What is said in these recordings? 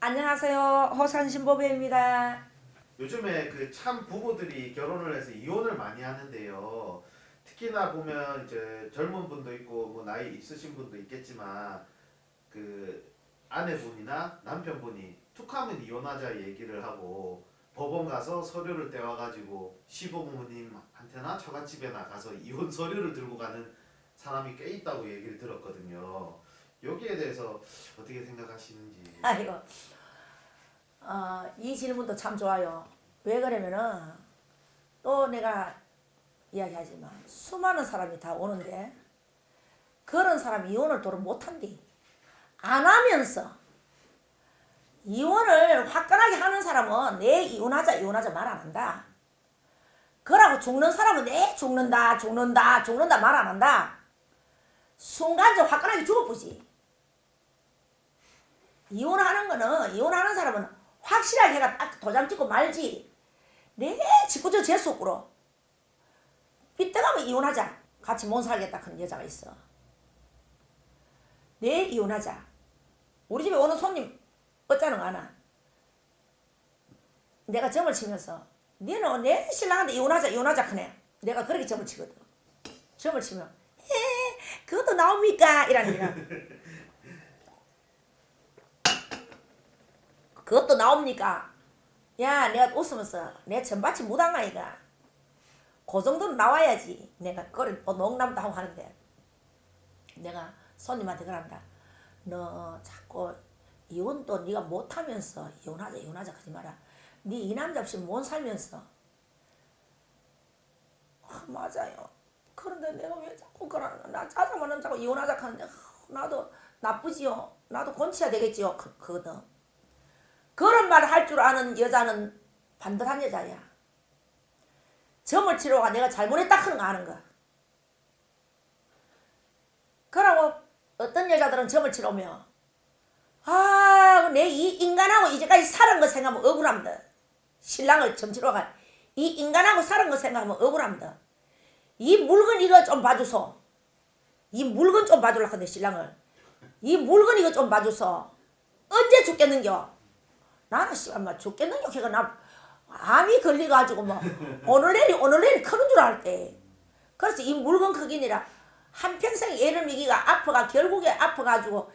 안녕하세요. 호산신보배입니다. 요즘에 그 참 부부들이 결혼을 해서 이혼을 많이 하는데요. 특히나 보면 이제 젊은 분도 있고 뭐 나이 있으신 분도 있겠지만 그 아내분이나 남편분이 툭하면 이혼하자 얘기를 하고 법원 가서 서류를 떼와가지고 시부모님한테나 처갓집에나 가서 이혼 서류를 들고 가는 사람이 꽤 있다고 얘기를 들었거든요. 여기에 대해서 어떻게 생각하시는지. 아이고, 이 질문도 참 좋아요. 왜 그러면은 또 내가 이야기하지만 수많은 사람이 다 오는데 그런 사람이 이혼을 도로 못한디. 안 하면서 이혼을 화끈하게 하는 사람은 내 이혼하자 말 안 한다. 그러고 죽는 사람은 내 죽는다 말 안 한다. 순간적으로 화끈하게 죽어보지. 이혼하는 사람은 확실하게 해가 딱 도장 찍고 말지. 내 짓궂은 재수없고 삐딱하면 이혼하자. 같이 못 살겠다 그런 여자가 있어. 내 이혼하자. 우리 집에 오는 손님 어쩌는 거 아나. 내가 점을 치면서 너는 내 신랑한테 이혼하자 크네. 내가 그렇게 점을 치거든. 점을 치면 그것도 나옵니까? 이라는 거야. 그것도 나옵니까? 야, 내가 웃으면서 내 전밭이 무당 아이가 그 정도는 나와야지. 내가 그걸 농담도 하고 하는데 내가 손님한테 그런다. 너 자꾸 이혼도 네가 못하면서 이혼하자 하지 마라. 네 이 남자 없이 못 살면서. 맞아요. 그런데 내가 왜 자꾸 그러는 나 짜장면 자꾸 이혼하자 하는데 나도 나쁘지요. 나도 곤치야 되겠지요. 그거든. 그런 말 할 줄 아는 여자는 반듯한 여자야. 점을 치러가 내가 잘못했다 하는 거 아는 거. 그러고 어떤 여자들은 점을 치러오면 내 이 인간하고 이제까지 살은 거 생각하면 억울합니다. 신랑을 점 치러 가. 이 인간하고 살은 거 생각하면 억울합니다. 이 물건 이거 좀 봐주소. 이 물건 좀 봐줄라 근데 신랑을. 이 물건 이거 좀 봐주소. 언제 죽겠는겨? 나는 씨발 죽겠는겨. 걔가 나 암이 걸려가지고 뭐 오늘 내리 크는 줄 알때. 그래서 이 물건 크기니라 한평생 애를 미기가 아파가 결국에 아파가지고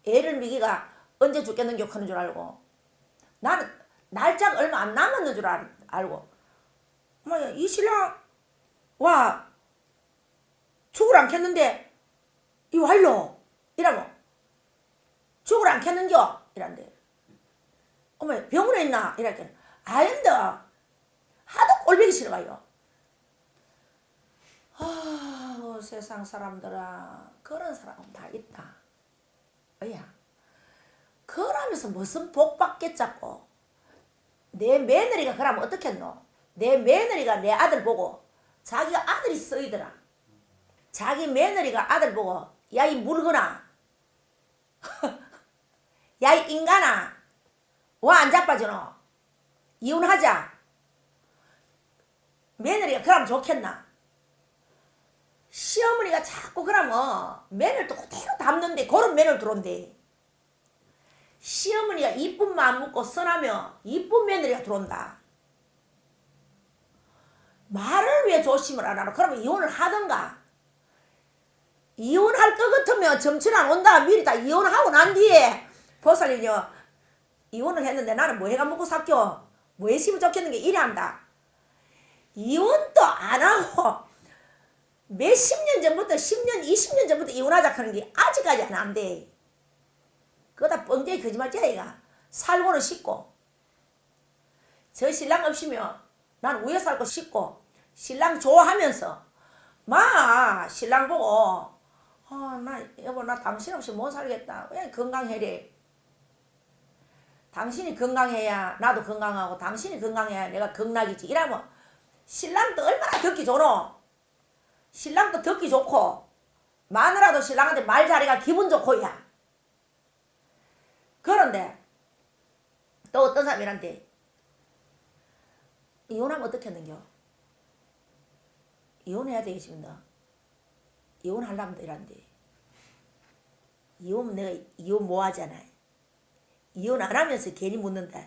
애를 미기가 언제 죽겠는겨 크는 줄 알고 나는 날짜가 얼마 안 남았는 줄 알고 뭐야 이 신랑 와 죽을 않겠는데 이 와일로 이러면 죽을 않겠는겨 이란데 어머 병원에 있나 이랄 때는 아닌데 하도 꼴보기 싫어가요. 세상 사람들아 그런 사람은 다 있다. 어야 그러면서 무슨 복 받겠자고. 내 며느리가 그러면 어떻겠노. 내 며느리가 내 아들 보고 자기가 아들이 쓰이더라. 자기 며느리가 아들 보고 야 이 물거나 야 이 인간아 와 안 자빠지노 이혼하자. 며느리가 그러면 좋겠나. 시어머니가 자꾸 그러면 며느리도 그대로 담는데 그런 며느리 들어온대. 시어머니가 이쁜 마음 먹고 선하면 이쁜 며느리가 들어온다. 말을 왜 조심을 안 하노. 그러면 이혼을 하던가. 이혼할 것 같으면 점치는 안 온다. 미리 다 이혼하고 난 뒤에 보살이요 이혼을 했는데 나는 뭐 해가 먹고 삭겨. 뭐 했으면 좋겠는 게 이래 한다. 이혼도 안 하고 몇십 년 전부터 10년 20년 전부터 이혼하자 하는 게 아직까지 안 돼. 그거다 뻥쟁이 거짓말이야 이가. 살고는 싶고 저 신랑 없이면 난 우여 살고 싶고 신랑 좋아하면서 신랑 보고 나 여보 나 당신 없이 못 살겠다. 그냥 건강해래. 당신이 건강해야 나도 건강하고 당신이 건강해야 내가 건락이지. 이러면 신랑도 얼마나 듣기 좋노. 신랑도 듣기 좋고 마누라도 신랑한테 말 잘해가 기분 좋고야. 그런데 또 어떤 사람이란데 이혼하면 어떻겠는겨. 이혼해야 되겠습니다. 이혼하려면 이란데 이혼은 내가 이혼 뭐 하잖아. 이혼 안 하면서 괜히 묻는다.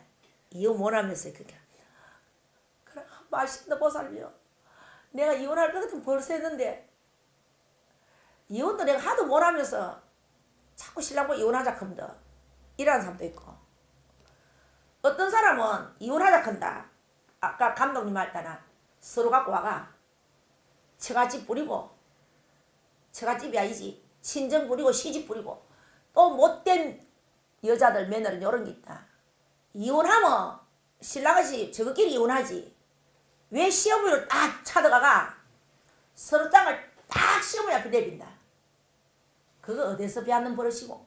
이혼 못 하면서 그게. 그래 맛있다 보살요. 내가 이혼할 것 같으면 벌써 했는데 이혼도 내가 하도 못 하면서 자꾸 신랑 보고 이혼하자 한다. 이라는 사람도 있고. 어떤 사람은 이혼하자 한다. 아까 감독님 말했잖아. 서로 갖고 와가 처갓집 부리고 처갓집이 아니지 친정 부리고 시집 부리고 또 못된 여자들 며느리 이런 게 있다. 이혼하면 신랑이 저것끼리 이혼하지. 왜 시어머니로 딱 찾아가가 서로 땅을 딱 시어머니 앞에 내빈다. 그거 어디서 배웠는 버릇이고.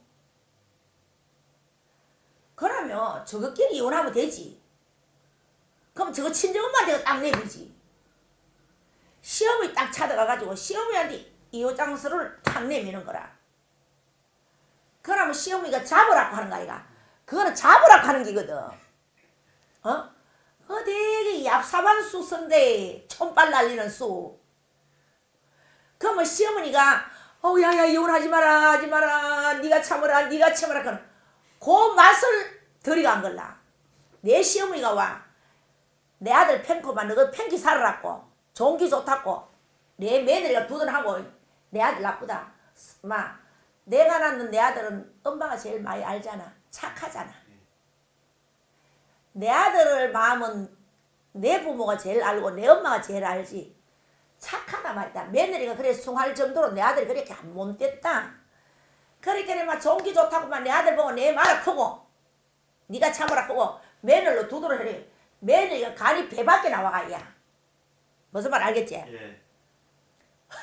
그러면 저것끼리 이혼하면 되지. 그럼 저거 친정엄마한테 딱 내비지. 시어머니 딱 찾아가가지고 시어머니한테 이혼장서를 탁 내미는 거라. 그러면 시어머니가 잡으라고 하는 거 아이가. 그거는 잡으라고 하는 기거든. 되게 얍삽한 쑥선데 촌발 날리는 쑥. 그러면 시어머니가 야야 이혼하지 마라 하지 마라 네가 참으라 네가 참으라 그런 그 맛을 들이간 걸라. 내 시어머니가 와 내 아들 팽코만 너가 팽기 살아라고 종기 좋다고 내 며느리가 두둔하고 내 아들 나쁘다. 마 내가 낳는 내 아들은 엄마가 제일 많이 알잖아. 착하잖아. 내 아들을 마음은 내 부모가 제일 알고 내 엄마가 제일 알지. 착하다 말이다. 며느리가 그래 숭할 정도로 내 아들이 그렇게 안 못됐다. 그러니까 막 종기 좋다고만 내 아들 보고 내 말을 크고 네가 참으라 크고 며느리로 두드려 해. 며느리가 간이 배 밖에 나와가 야. 무슨 말 알겠지? 예.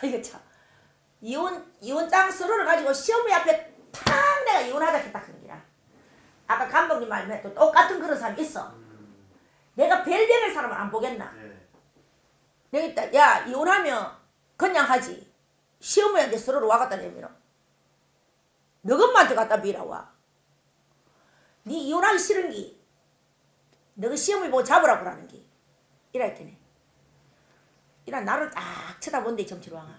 이거 참 이혼장 서류를 가지고 시어머니 앞에 탁 내가 이혼하자 했다 그런 기라. 아까 감독님 말에 또 똑같은 그런 사람이 있어. 내가 별별의 사람을 안 보겠나? 예. 내가 있다. 야 이혼하면 그냥 하지. 시어머니한테 서로를 와갖다 내밀어. 너 엄마한테 갖다 밀어와. 네 이혼하기 싫은 기. 너가 시어머니 보고 잡으라고 그러는 기. 이라 했더니. 이라 나를 딱 쳐다본데 점치로 와가.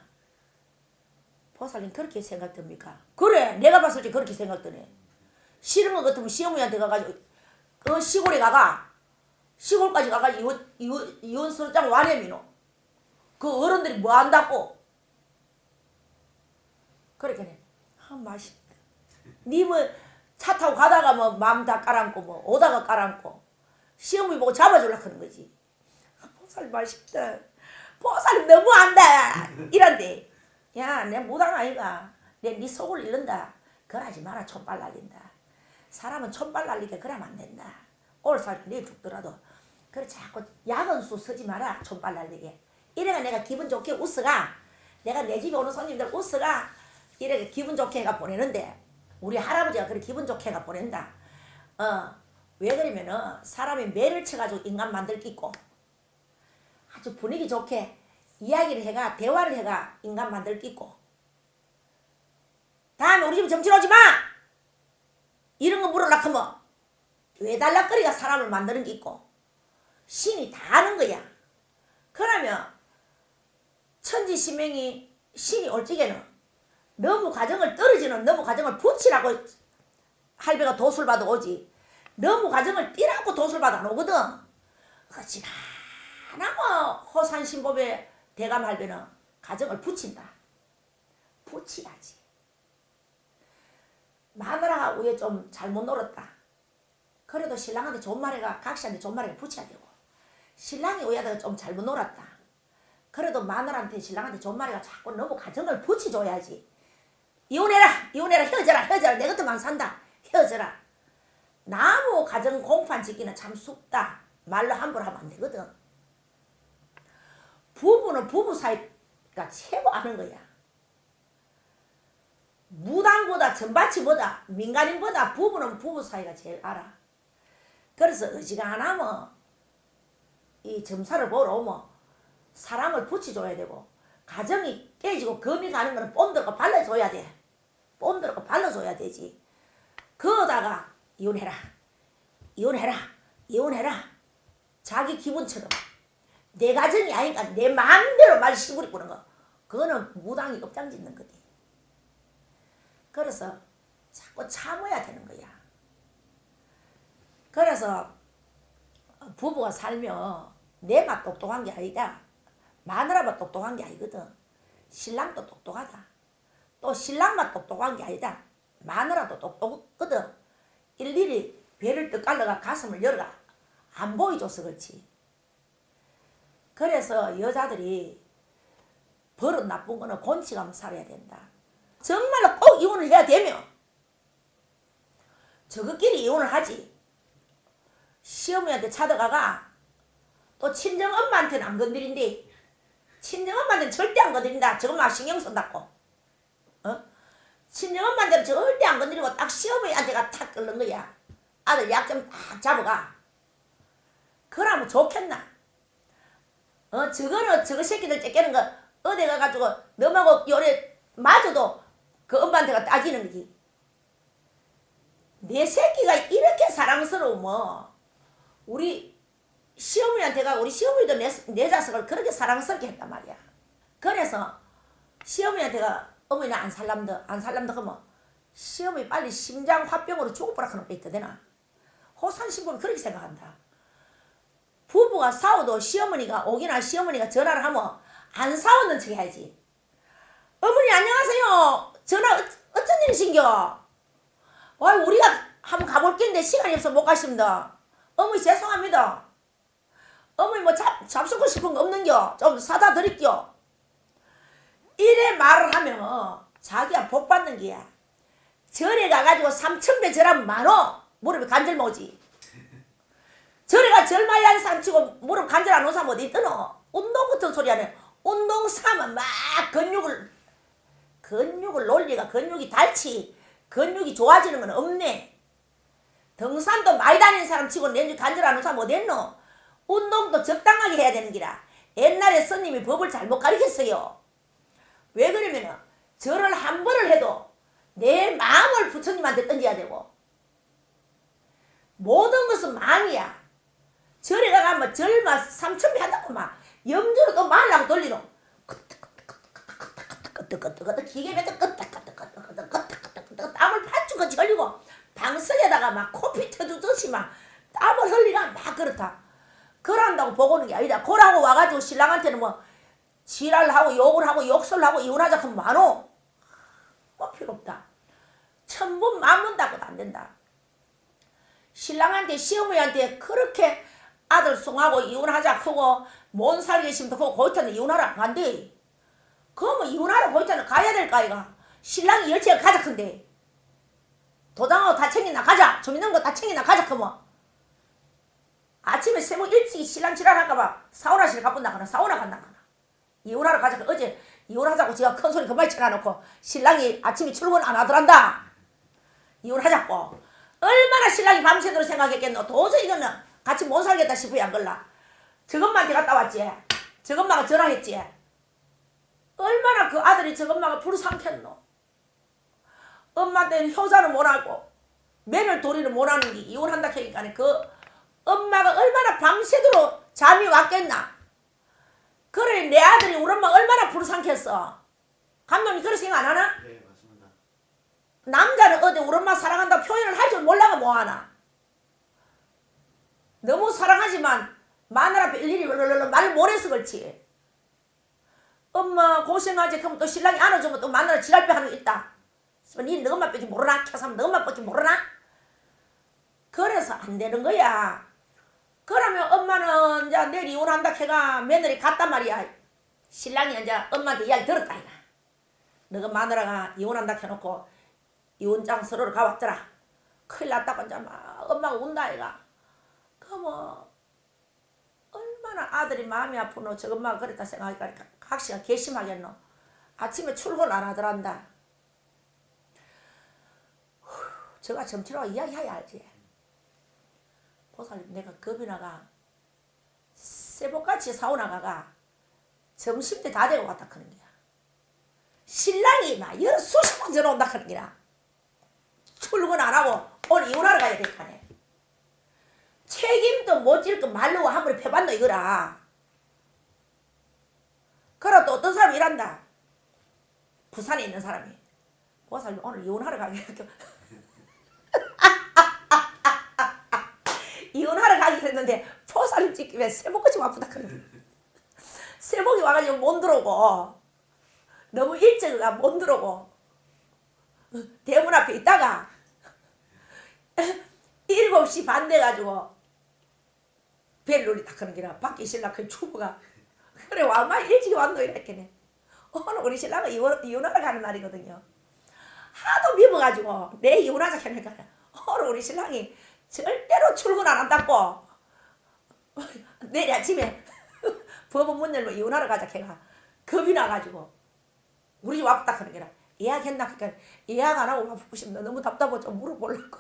보살님 그렇게 생각됩니까? 그래 내가 봤을 때 그렇게 생각되네. 싫은 것 같으면 시어머니한테 가가지고 그 시골에 가가 시골까지 가가 이혼 서류장 와내미노. 그 어른들이 뭐 한다고. 그러니까 맛있다. 니 뭐 차 타고 가다가 뭐 마음 다 깔아앉고 뭐 오다가 깔아앉고 시어머니 보고 잡아주려고 하는 거지. 보살님 맛있다. 보살님 너무한다. 이란데. 야 내 무당 아이가. 내 네 속을 잃는다. 그러지 마라. 촌발 날린다. 사람은 촌발 날리게 그러면 안 된다. 오늘 살 내일 죽더라도 그래 자꾸 야근수 쓰지 마라. 촌발 날리게. 이래가 내가 기분 좋게 웃어가. 내가 내 집에 오는 손님들 웃어가. 이래가 기분 좋게 해가 보내는데 우리 할아버지가 그래 기분 좋게 해가 보낸다. 왜 그러면은 사람이 매를 쳐가지고 인간 만들 끼고 아주 분위기 좋게 이야기를 해가 대화를 해가 인간 만들 끼고 다음에 우리 집에 점치러 오지 마! 이런 거 물으려고 하면 외달락거리가 사람을 만드는 게 있고 신이 다 아는 거야. 그러면 천지신명이 신이 올 적에는 너무 가정을 떨어지는 너무 가정을 붙이라고 할배가 도술 받아 오지 너무 가정을 띠라고 도술 받아 안 오거든. 그지나고 호산신법의 대감 할배는 가정을 붙인다. 붙여야지. 마누라가 위에 좀 잘못 놀았다. 그래도 신랑한테 좋은 말해가 각시한테 좋은 말해가 붙여야 되고 신랑이 위에다가 좀 잘못 놀았다. 그래도 마누라한테 신랑한테 좋은 말해가 자꾸 너무 가정을 붙여줘야지. 이혼해라 이혼해라 헤어져라 헤어져라 내 것도만 산다 헤어져라. 나무 가정 공판 짓기는 참 쑥다. 말로 함부로 하면 안 되거든. 부부는 부부 사이가 최고 아는 거야. 무당보다 전바치보다 민간인보다 부부는 부부 사이가 제일 알아. 그래서 어지간하면 이 점사를 보러 오면 사람을 붙여줘야 되고 가정이 깨지고 금이 가는 거는 본드고 발라줘야 돼. 본드고 발라줘야 되지. 그러다가 이혼해라 이혼해라 이혼해라 자기 기분처럼 내 가정이 아니니까 내 마음대로 말 시부리 꾸는 거 그거는 무당이 업장 짓는 거지. 그래서 자꾸 참아야 되는 거야. 그래서 부부가 살면 내만 똑똑한 게 아니다. 마누라만 똑똑한 게 아니거든. 신랑도 똑똑하다. 또 신랑만 똑똑한 게 아니다. 마누라도 똑똑하거든. 일일이 배를 떡 깔러가 가슴을 열어가 안 보여줘서 그렇지. 그래서 여자들이 버릇 나쁜 거는 곤치가면 살아야 된다. 정말로 꼭 이혼을 해야 되면 저것끼리 이혼을 하지. 시어머니한테 찾아가가 또 친정엄마한테는 안 건드린대. 친정엄마한테는 절대 안 건드린다. 저것만 신경 쓴다고. 친정엄마한테는 절대 안 건드리고 딱 시어머니한테가 탁 끓는 거야. 아들 약점 딱 잡아가. 그러면 좋겠나. 저거는 저거 새끼들 째끼는 거 어디 가가지고 너하고 요래 맞아도 그 엄마한테가 따지는 거지. 내 새끼가 이렇게 사랑스러우면 우리 시어머니한테가 우리 시어머니도 내 자식을 그렇게 사랑스럽게 했단 말이야. 그래서 시어머니한테가 어머니 안 살람더 하면 시어머니 빨리 심장 화병으로 죽어보라 하는 거 있다 되나. 호산 신부는 그렇게 생각한다. 부부가 싸워도 시어머니가 오기나 시어머니가 전화를 하면 안 싸웠는 척 해야지. 어머니 안녕하세요. 전화 어쩐 일이신겨? 우리가 한번 가볼 겐데 시간이 없어 못 가십니다. 어머니 죄송합니다. 어머니 뭐 잡수고 싶은 거 없는겨? 좀 사다 드릴게요. 이래 말을 하면 자기가 복 받는 게야. 절에 가가지고 3,000배 절하면 만원 무릎에 간절 모지. 절에 가 절 많이 하는 사람 치고 무릎 간절 안 오는 사람 어디 있더노? 운동 같은 소리 하네. 운동 삼으면 막 근육을 논리가 근육이 닳지. 근육이 좋아지는 건 없네. 등산도 많이 다니는 사람 치고 내주 간절 안 오는 사람 어디 있노? 운동도 적당하게 해야 되는 기라. 옛날에 스님이 법을 잘못 가르쳤어요. 왜 그러면은 절을 한 번을 해도 내 마음을 부처님한테 던져야 되고 모든 것은 마음이야. 절에 가면 절만 3,000배 한다고 막 염주로 또 말라고 돌리노. 끄떡끄떡끄떡끄떡끄떡 기계면서 끄떡끄떡끄떡끄떡 땀을 팥죽같이 흘리고 방석에다가 막 코피 터두듯이 막 땀을 흘리가 막 그렇다. 그런다고 보고는 게 아니다. 그러고 와가지고 신랑한테는 뭐 지랄을 하고 욕을 하고 욕설을 하고 이혼하자 하면 많어. 뭐 필요 없다. 천분 만문다고도 안 된다. 신랑한테 시어머니한테 그렇게 아들 송하고 이혼하자 하고 못 살게 심도 하고 거기서는 이혼하라 안 돼. 그러면 이혼하라 거기서는 가야 될 거 아이가. 신랑이 열차가 가자 큰데 도장하고 다 챙기나 가자. 좀 있는 거 다 챙기나 가자 하면 아침에 새벽 일찍 신랑 지랄할까봐 사우나실 가본다 하나 사우나 간다 하나 이혼하러 가자. 어제 이혼하자고 제가 큰 소리 그만 쳐놔놓고 신랑이 아침에 출근 안 하더란다. 이혼하자고. 얼마나 신랑이 밤새도록 생각했겠노. 도저히 이거는 같이 못 살겠다 싶어야 안 걸라. 저것만한테 갔다 왔지. 저것마가 전화했지. 얼마나 그 아들이 저것마가 불쌍했노. 엄마한테는 효자는 못하고 매를 도리를 못하는 게 이혼한다 하니까 그 엄마가 얼마나 밤새도록 잠이 왔겠나. 그래 내 아들이 우리 엄마 얼마나 불쌍했어. 감독님 그런 생각 안 하나? 네 맞습니다. 남자는 어디 우리 엄마 사랑한다고 표현을 할 줄 몰라가 뭐하나. 너무 사랑하지만 마누라 앞에 일일이 말을 못해서 그렇지. 엄마 고생하지 그러면 또 신랑이 안아주면 또 마누라 지랄배 하는 거 있다. 니 너 엄마밖에 모르나? 켜서 너 엄마밖에 모르나? 그래서 안 되는 거야. 그러면 엄마는 이제 내일 이혼한다 해가 며느리 갔단 말이야. 신랑이 이제 엄마한테 이야기 들었다 이가. 너가 마누라가 이혼한다 해놓고 이혼장 서로를 가왔더라. 큰일 났다고 이제 막 엄마가 운다 이가. 그러면 얼마나 아들이 마음이 아프노. 저 엄마가 그랬다 생각하니까 각시가 괘씸하겠노. 아침에 출근 안 하더란다. 저가 점치라고 이야기해야 알지. 보살님 내가 겁이 나가 새벽같이 사우나가가 점심때 다 되고 왔다 하는 거야. 신랑이 막 여러 수십 번 전화 온다 하는 거야. 출근 안 하고 오늘 이혼하러 가야 될 거네. 책임도 못 질 거 말로 한 번에 패봤노 이거라. 그럼 또 어떤 사람이 일한다. 부산에 있는 사람이 보살님 오늘 이혼하러 가게 포살을 했는데 포살을 찍기에 쇠복같이 아프다 그러네. 쇠복이 와가지고 못 들어오고 너무 일찍 못 들어오고 대문 앞에 있다가 7시 반 돼가지고 벨룰이 딱 그런 게라 밖에 신랑 그 주부가 그래 와마 일찍 왔노 이랬겠네. 오늘 우리 신랑은 이혼하러 가는 날이거든요. 하도 미워가지고 내 이혼하자 하니까 오늘 우리 신랑이 절대로 출근 안 한다고 내일 아침에 법원 문 열고 이혼하러 가자 걔가 겁이 나가지고 우리 집 왔다 그런 게라 예약했나 그러니까 예약 안 하고 와보고 싶나 너무 답답하고 좀 물어보려고.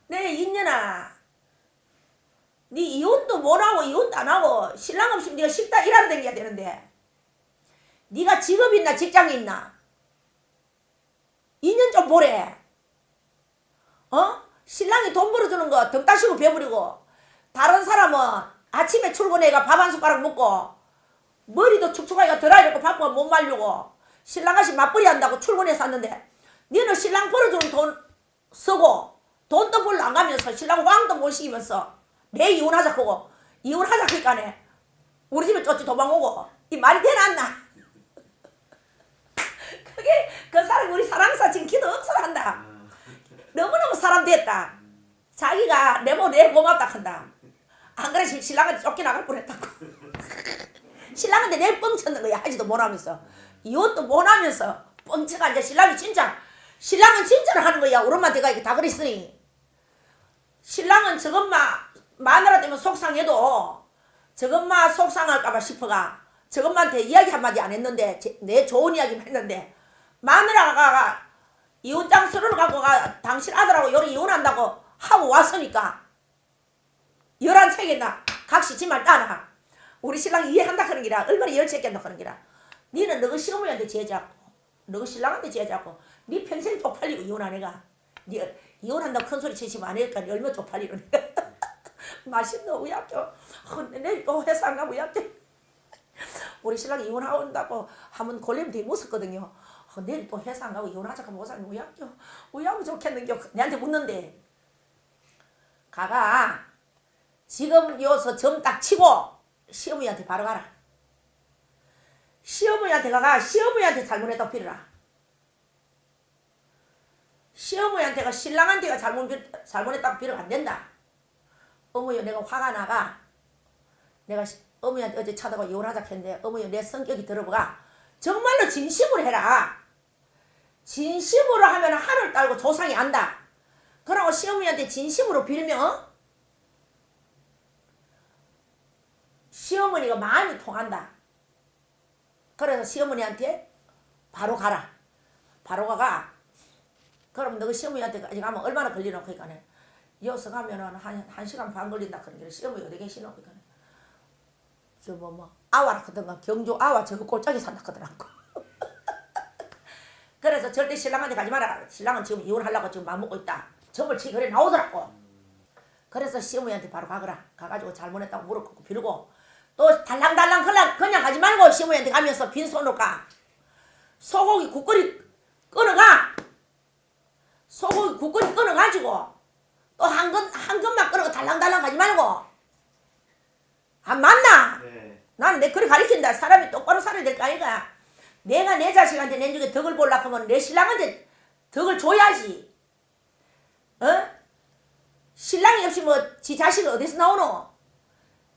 내 인연아 네 이혼도 못하고 이혼도 안 하고 신랑 없이 네가 식당 일하러 다녀야 되는데 네가 직업 있나 직장이 있나? 2년 좀 보래. 신랑이 돈 벌어주는 거 등 따시고 배부리고 다른 사람은 아침에 출근해가 밥 한 숟가락 먹고 머리도 축축하게 덜어지고 바쁘면 못 말리고 신랑 아씨 맞벌이 한다고 출근해서 왔는데 너는 신랑 벌어주는 돈 쓰고 돈도 벌러 안 가면서 신랑 왕도 못 시키면서 내 이혼하자 하고 이혼하자 그니까네 우리 집에 쫓지 도망오고 이 말이 되나 안 나? 그게 그 사람 우리 사랑사 지금 기도 억수로 한다. 너무너무 사람 됐다. 자기가 내 고맙다 한다. 안 그래 신랑한테 쫓겨나갈 뻔했다고. 신랑한테 내 뻥쳤는 거야. 하지도 못하면서 이혼도 못하면서 뻥쳐가 이제 신랑은 진짜로 하는 거야. 우리 엄마한테가 이렇게 다 그랬으니 신랑은 저것만 마누라 때문에 속상해도 저것만 속상할까봐 싶어가 저것만한테 이야기 한마디 안 했는데 내 좋은 이야기만 했는데 마누라가 이혼장 서류를 갖고 가 당신 아들하고 요리 이혼한다고 하고 왔으니까 11책이나 각시 지말 따나 우리 신랑이 이해한다 그런 기라 얼마나 열채겠노 그런 기라 니는 너희 시어머니한테 제자고 너희 신랑한테 제자고 니 평생 쪽팔리고 이혼한 애가 니 이혼한다고 큰소리 치시면 안 하니까 얼마나 쪽팔리는 애가 맛있노 우약교 내일 또 회사 안 가면 우약교 우리 신랑이 이혼한다고 하면 걸리면 되게 무섭거든요. 내일 또 회사 안 가고 이혼하자 하면 오사님 우약교 좋겠는겨 내한테 묻는데 가가 지금 여기서 점 딱 치고 시어머니한테 바로 가라. 시어머니한테 가가 시어머니한테 잘못했다고 빌어라. 시어머니한테가 신랑한테가 잘못했다고 빌어가 안 된다. 어머니 내가 화가 나가 내가 어머니한테 어제 찾아가 이혼하자 했는데 어머니 내 성격이 들어보가 정말로 진심으로 해라. 진심으로 하면 하늘 딸고 조상이 안다. 그러고 시어머니한테 진심으로 빌면 시어머니가 마음이 통한다. 그래서 시어머니한테 바로 가라. 바로 가가 그럼 너가 시어머니한테 가면 얼마나 걸리노? 그러니까 여기서 가면은 한 시간 반 걸린다. 그러니까 시어머니 어디 계시노? 그러니까 저 아와라 하던가 경주 아와 저거 꼴짝이 산다 하더라고. 그래서 절대 신랑한테 가지 마라. 신랑은 지금 이혼하려고 지금 마음먹고 있다. 점을 치기 그래 나오더라고. 그래서 시어머니한테 바로 가거라. 가가지고 잘못했다고 무릎 꿇고 빌고 또 달랑달랑 그냥 가지 말고 시어머니한테 가면서 빈손으로 가. 소고기 국거리 끊어가. 소고기 국거리 끊어가지고 또 한 건만 끊어가 달랑달랑 가지 말고. 안 맞나? 네. 나는 내 그리 가르친다. 사람이 똑바로 살아야 될 거 아이가. 내가 내 자식한테 내 중에 덕을 보려고 하면 내 신랑한테 덕을 줘야지. 신랑이 없이 지 자식이 어디서 나오노?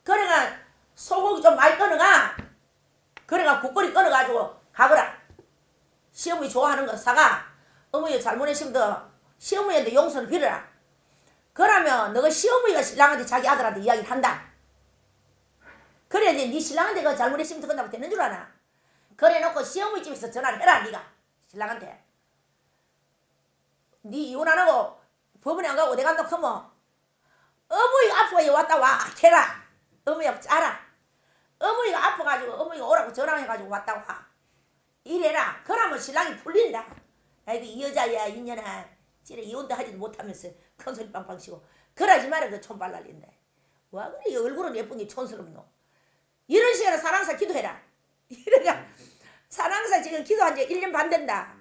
그래가 소고기 좀 많이 끊어가. 그래가 국거리 끊어가지고 가거라. 시어머니 좋아하는 거 사가. 어머니 잘못했으면 시어머니한테 용서를 빌어라. 그러면 너가 시어머니가 신랑한테 자기 아들한테 이야기를 한다. 그래야지 네 신랑한테 그 잘못했으면 더 끝나고 되는 줄 아나. 그래 놓고 시어머니 집에서 전화를 해라. 네가 신랑한테. 네 이혼 안 하고 법원에 안 가고 어디 간다고 하면 어머니가 아프가 왔다 와 해라. 어머니가 짜라. 어머니가 아파가지고 어머니가 오라고 전화해가지고 왔다 와 이래라. 그러면 신랑이 풀린다. 아이고 이 여자야 인연아 지금 이혼도 하지도 못하면서 큰소리 빵빵 치고 그러지 마라. 그 촌발 날린다. 와 그래 얼굴은 예쁜 게 촌스럽노. 이런 시간에 사랑사 기도해라. 이래가 사랑사 지금 기도한 지 1년 반 된다.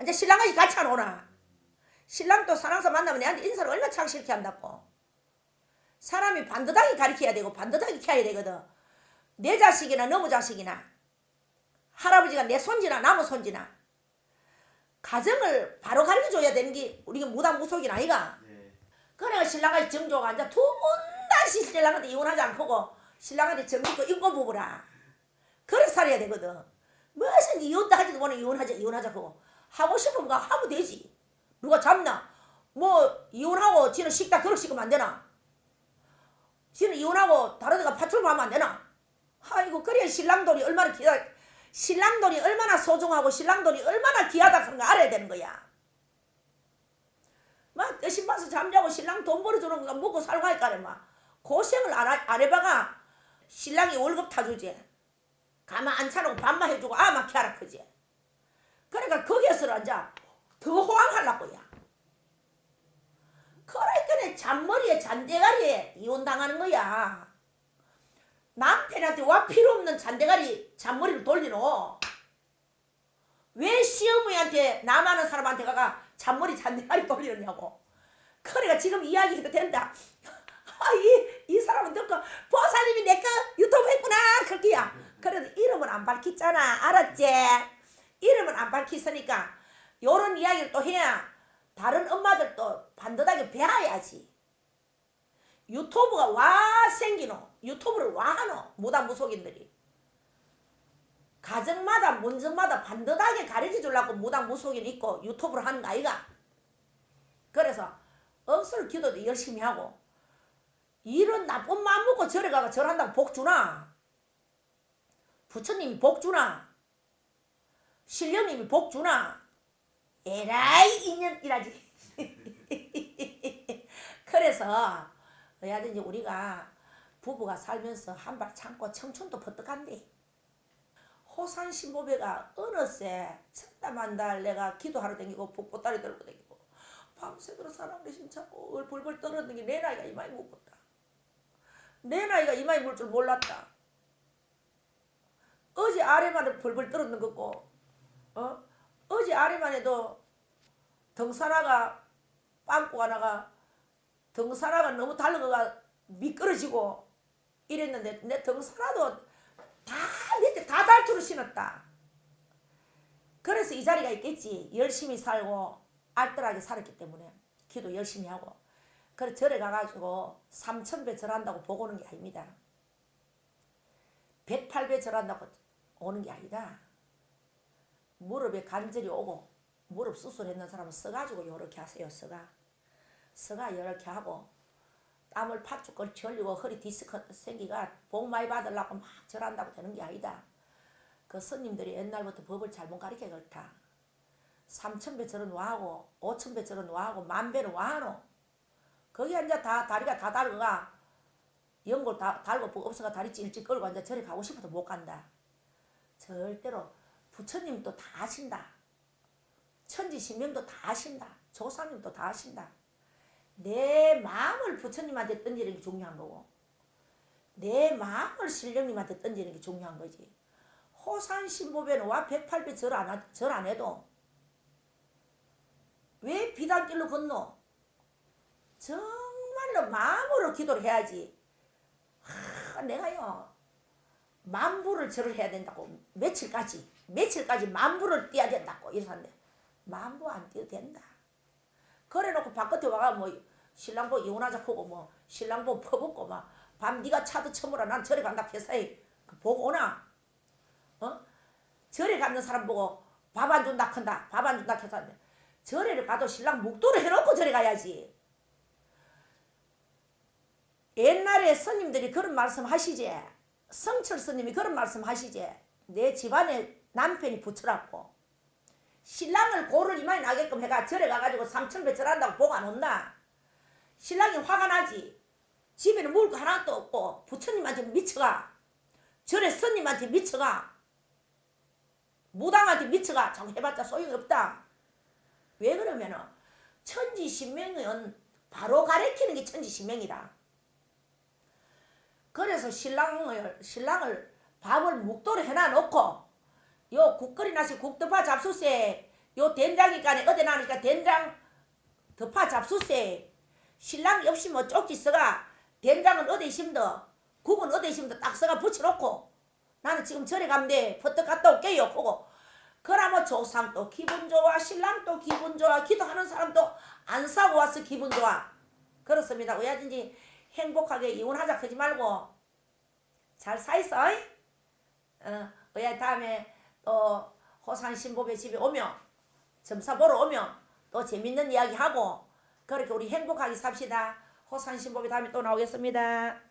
이제 신랑까지 같이 안 오나. 신랑 또 사랑사 만나면 내한테 인사를 얼마나 차기 싫게 한다고. 사람이 반듯하게 가르쳐야 되고 반듯하게 키워야 되거든. 내 자식이나 너무 자식이나 할아버지가 내 손지나 나무 손지나 가정을 바로 가르쳐줘야 되는 게 우리가 무당무속인 아이가. 네. 그래가 신랑까지 정조가 앉아 두 번 다시 신랑한테 이혼하지 않고 신랑한테 정믿고 인고 부부라. 그래 살아야 되거든. 무슨 이혼도 하지도 못해 이혼하자 그거. 하고 싶으면 하면 되지. 누가 잡나? 뭐 이혼하고 지는 식당 그릇 씻으면 안 되나? 지는 이혼하고 다른 데가 파출부하면 안 되나? 아이고 그래야 신랑 돈이 얼마나 신랑 돈이 얼마나 소중하고 신랑 돈이 얼마나 귀하다 그런 거 알아야 되는 거야. 막 뜻이 봐서 잠자고 신랑 돈 벌어주는 거가 먹고 살고 할까 막 고생을 안 해봐가 신랑이 월급 타주지. 가만 안 차놓고 밥만 해주고 아마 키하라 크지. 그러니까 거기에서 앉아 더 호황하려고야. 그러니까 잔머리에 잔대가리에 이혼당하는 거야. 남편한테 와 필요 없는 잔대가리 잔머리를 돌리노. 왜 시어머니한테 남하는 사람한테 가가 잔대가리 돌리느냐고. 그러니까 지금 이야기가 된다. 이 사람은 듣고 보살님이 내 거 유튜브 했구나 그렇게야. 그래도 이름은 안 밝혔잖아. 알았지? 이름은 안 밝혔으니까 요런 이야기를 또 해야 다른 엄마들도 반듯하게 배워야지. 유튜브가 와 생기노. 유튜브를 와 하노. 무당무속인들이. 가정마다 문정마다 반듯하게 가르쳐 주려고 무당무속인 있고 유튜브를 하는 거 아이가. 그래서 억술 기도도 열심히 하고 이런 나쁜 마음 먹고 절에 가가 절한다고 복 주나? 부처님이 복 주나? 신령님이 복 주나? 에라이 인연이라지. 그래서 어야든지 우리가 부부가 살면서 한 발 참고 청춘도 버뜩한데 호산신보배가 어느새 쳤다만달 내가 기도하러 다니고 복보따리 들고 다니고 밤새도록 사람 대신 참고 벌벌 떨었는 게 내 나이가 이마에 묵었다. 내 나이가 이마에 물 줄 몰랐다. 어제 아래만 벌벌 떨었는 거고 어제 아래만 해도 등산화가 빵꾸 하나가 등산화가 너무 다른 거가 미끄러지고 이랬는데 내 등산화도 다 밑에 다 달투로 신었다. 그래서 이 자리가 있겠지. 열심히 살고 알뜰하게 살았기 때문에 기도 열심히 하고 그래 절에 가가지고 3000배 절한다고 보고 오는 게 아닙니다. 108배 절한다고 오는 게 아니다. 무릎에 관절이 오고 무릎 수술했는 사람은 써가지고 이렇게 하세요. 써가 이렇게 하고 땀을 팥죽 걸치 흘리고 허리 디스크 생기가 복 많이 받으려고 막 절한다고 되는 게 아니다. 그 스님들이 옛날부터 법을 잘못 가르쳐 그렇다. 3000배 절은 와하고 5000배 절은 와하고 10,000배는 와하노. 거기 앉아 다 다리가 다 달고가 연골 다 달고 없어가 다리 찔찔 끌고 앉아 절에 가고 싶어도 못 간다. 절대로 부처님도 다 아신다. 천지신명도 다 아신다. 조사님도 다 아신다. 내 마음을 부처님한테 던지는 게 중요한 거고 내 마음을 신령님한테 던지는 게 중요한 거지. 호산신보배는 와 108배 절 안 해도 왜 비단길로 건너? 정말로 마음으로 기도를 해야지. 내가요 만부를 절을 해야 된다고 며칠까지 만부를 띄어야 된다고 이러는데 만부 안 띄어도 된다. 그래놓고 바깥에 와가 뭐 신랑보 이혼하자 하고 뭐 신랑보 퍼붓고 막 밤 네가 차도 쳐물어 난 절에 간다 해서 보고 오나? 절에 가는 사람 보고 밥 안 준다 큰다 밥 안 준다 해서 절에를 가도 신랑 묵도를 해놓고 절에 가야지. 옛날에 스님들이 그런 말씀 하시지. 성철 스님이 그런 말씀 하시지. 내 집안에 남편이 부처라고 신랑을 고를 이마에 나게끔 해가 절에 가가지고 3000배 절한다고 복 안 온다. 신랑이 화가 나지. 집에는 먹을 거 하나도 없고 부처님한테 미쳐가 절에 스님한테 미쳐가 무당한테 미쳐가 자꾸 해봤자 소용이 없다. 왜 그러면은 천지신명은 바로 가르치는 게 천지신명이다. 그래서 신랑을 밥을 묵도로 해놔놓고 요 국거리 나시 국덮밥 잡수세 요 된장이니까 어디 나니까 된장 덮밥 잡수세 신랑이 없이 뭐 쪽지 써가 된장은 어디 심더 국은 어디 심더 딱 써가 붙여놓고 나는 지금 절에 가면 퍼뜩 갔다 올게요 하고 그러면 조상도 기분 좋아 신랑도 기분 좋아 기도하는 사람도 안 사고 와서 기분 좋아 그렇습니다. 왜든지 행복하게 이혼하자 하지 말고 잘 사있어. 왜 다음에 또 호산 신부의 집에 오면 점사 보러 오면 또 재밌는 이야기 하고 그렇게 우리 행복하게 삽시다. 호산 신부의 다음에 또 나오겠습니다.